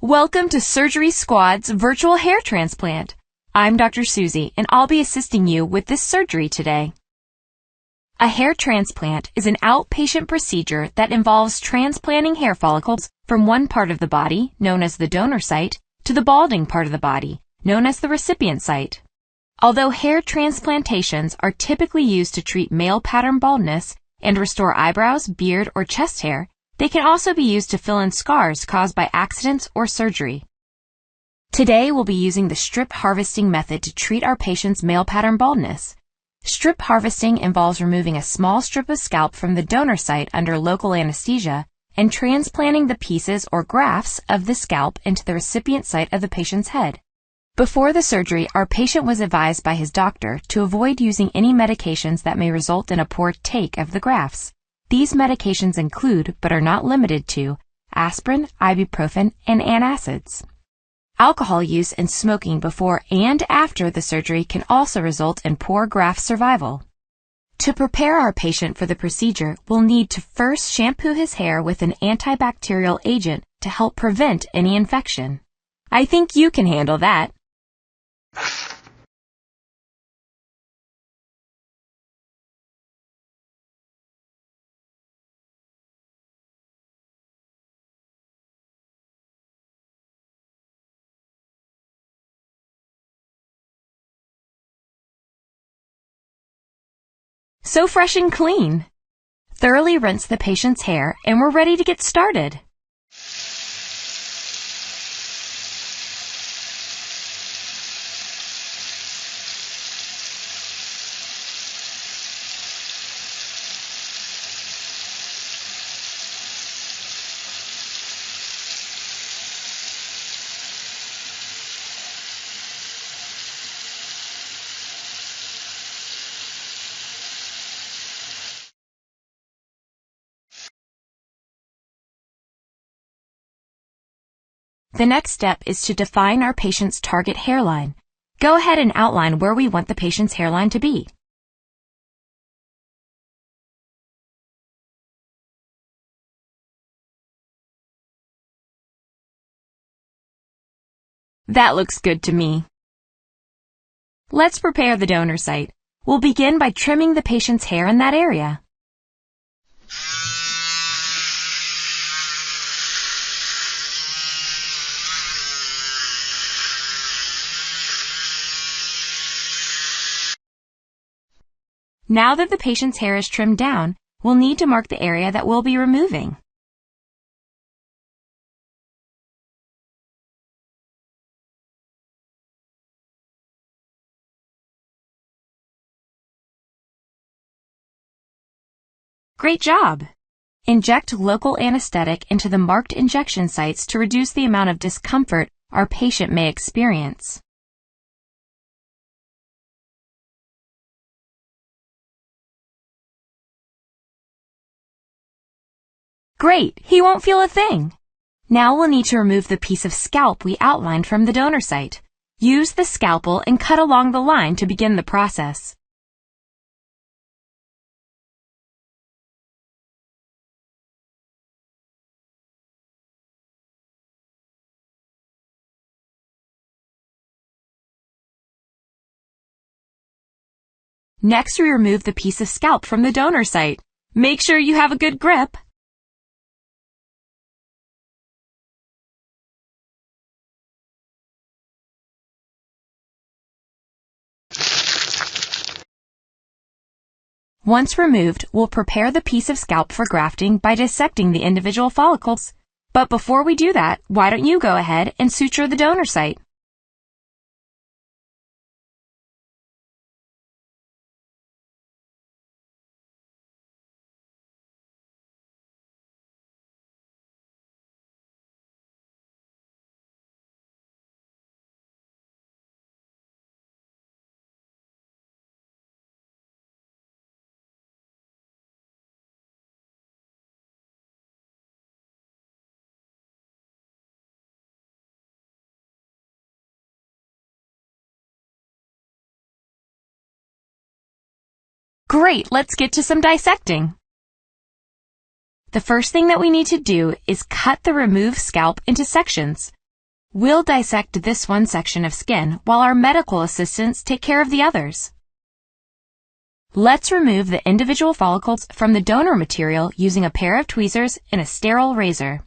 Welcome to Surgery Squad's virtual hair transplant. I'm Dr. Susie, and I'll be assisting you with this surgery today. A hair transplant is an outpatient procedure that involves transplanting hair follicles from one part of the body, known as the donor site, to the balding part of the body, known as the recipient site. Although hair transplantations are typically used to treat male pattern baldness and restore eyebrows, beard, or chest hair, they can also be used to fill in scars caused by accidents or surgery. Today we'll be using the strip harvesting method to treat our patient's male pattern baldness. Strip harvesting involves removing a small strip of scalp from the donor site under local anesthesia and transplanting the pieces or grafts of the scalp into the recipient site of the patient's head. Before the surgery, our patient was advised by his doctor to avoid using any medications that may result in a poor take of the grafts. These medications include, but are not limited to, aspirin, ibuprofen, and antacids. Alcohol use and smoking before and after the surgery can also result in poor graft survival. To prepare our patient for the procedure, we'll need to first shampoo his hair with an antibacterial agent to help prevent any infection. I think you can handle that. So fresh and clean. Thoroughly rinse the patient's hair and we're ready to get started. The next step is to define our patient's target hairline. Go ahead and outline where we want the patient's hairline to be. That looks good to me. Let's prepare the donor site. We'll begin by trimming the patient's hair in that area. Now that the patient's hair is trimmed down, we'll need to mark the area that we'll be removing. Great job! Inject local anesthetic into the marked injection sites to reduce the amount of discomfort our patient may experience. Great! He won't feel a thing! Now we'll need to remove the piece of scalp we outlined from the donor site. Use the scalpel and cut along the line to begin the process. Next, we remove the piece of scalp from the donor site. Make sure you have a good grip. Once removed, we'll prepare the piece of scalp for grafting by dissecting the individual follicles. But before we do that, why don't you go ahead and suture the donor site? Great, let's get to some dissecting. The first thing that we need to do is cut the removed scalp into sections. We'll dissect this one section of skin while our medical assistants take care of the others. Let's remove the individual follicles from the donor material using a pair of tweezers and a sterile razor.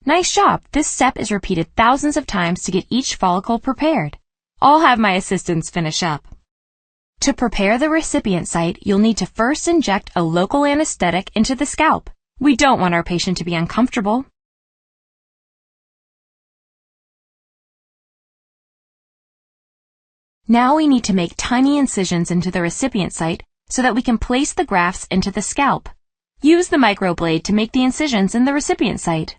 Nice job! This step is repeated thousands of times to get each follicle prepared. I'll have my assistants finish up. To prepare the recipient site, you'll need to first inject a local anesthetic into the scalp. We don't want our patient to be uncomfortable. Now we need to make tiny incisions into the recipient site so that we can place the grafts into the scalp. Use the microblade to make the incisions in the recipient site.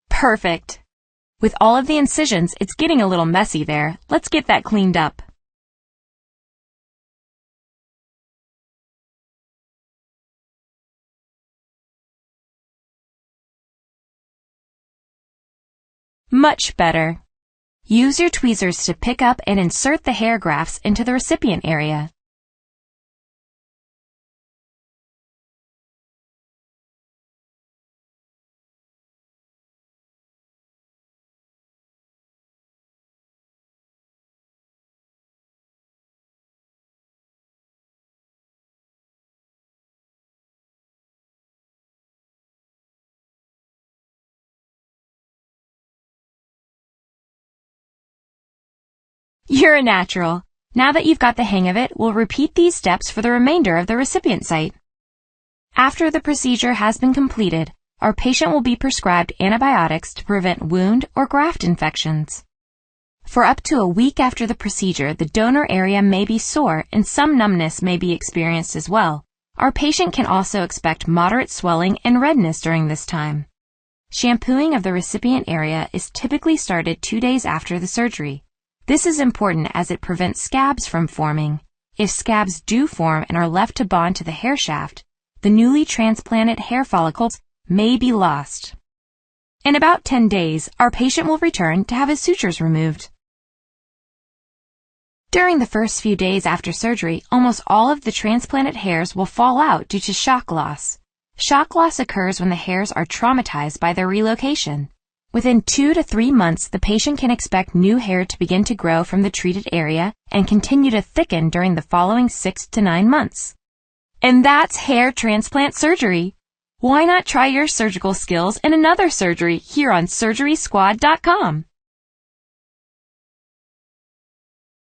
Perfect! With all of the incisions, it's getting a little messy there. Let's get that cleaned up. Much better. Use your tweezers to pick up and insert the hair grafts into the recipient area. You're a natural. Now that you've got the hang of it, we'll repeat these steps for the remainder of the recipient site. After the procedure has been completed, our patient will be prescribed antibiotics to prevent wound or graft infections. For up to a week after the procedure, the donor area may be sore and some numbness may be experienced as well. Our patient can also expect moderate swelling and redness during this time. Shampooing of the recipient area is typically started 2 days after the surgery. This is important as it prevents scabs from forming. If scabs do form and are left to bond to the hair shaft, the newly transplanted hair follicles may be lost. In about 10 days, our patient will return to have his sutures removed. During the first few days after surgery, almost all of the transplanted hairs will fall out due to shock loss. Shock loss occurs when the hairs are traumatized by their relocation. Within 2 to 3 months, the patient can expect new hair to begin to grow from the treated area and continue to thicken during the following 6 to 9 months. And that's hair transplant surgery. Why not try your surgical skills in another surgery here on SurgerySquad.com?